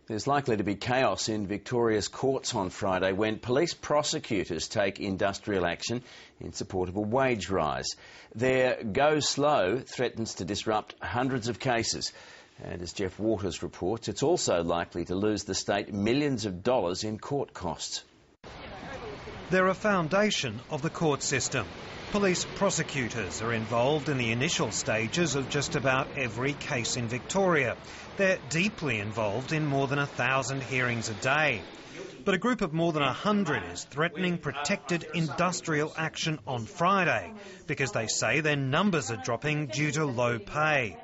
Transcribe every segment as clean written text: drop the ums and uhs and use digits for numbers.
There's likely to be chaos in Victoria's courts on Friday when police prosecutors take industrial action in support of a wage rise. Their go slow threatens to disrupt hundreds of cases. And as Jeff Waters reports, it's also likely to lose the state millions of dollars in court costs. They're a foundation of the court system. Police prosecutors are involved in the initial stages of just about every case in Victoria. They're deeply involved in more than 1,000 hearings a day. But a group of more than 100 is threatening protected industrial action on Friday because they say their numbers are dropping due to low pay.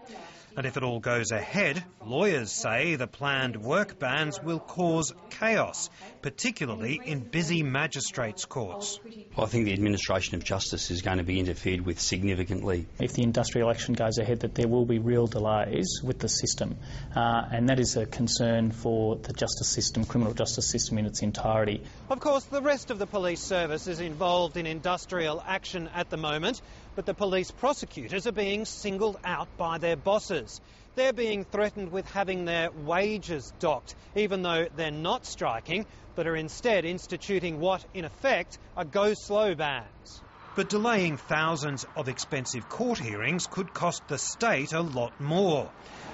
And if it all goes ahead, lawyers say the planned work bans will cause chaos, particularly in busy magistrates' courts. Well, I think the administration of justice is going to be interfered with significantly. If the industrial action goes ahead, that there will be real delays with the system, and that is a concern for the justice system, criminal justice system in its entirety. Of course, the rest of the police service is involved in industrial action at the moment, but the police prosecutors are being singled out by their bosses. They're being threatened with having their wages docked, even though they're not striking, but are instead instituting what, in effect, are go-slow bans. But delaying thousands of expensive court hearings could cost the state a lot more.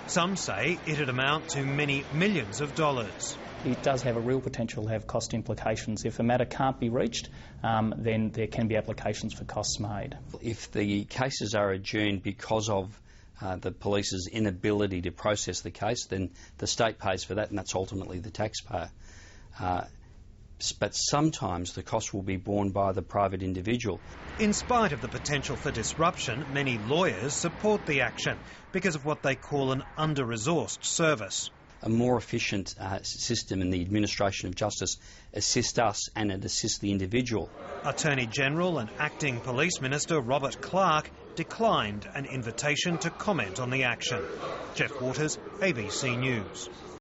Some say it'd amount to many millions of dollars. It does have a real potential to have cost implications. If a matter can't be reached, then there can be applications for costs made. If the cases are adjourned because of the police's inability to process the case, then the state pays for that, and that's ultimately the taxpayer. But sometimes the cost will be borne by the private individual. In spite of the potential for disruption, many lawyers support the action because of what they call an under-resourced service. A more efficient system in the administration of justice assists us and it assists the individual. Attorney General and Acting Police Minister Robert Clark declined an invitation to comment on the action. Jeff Waters, ABC News.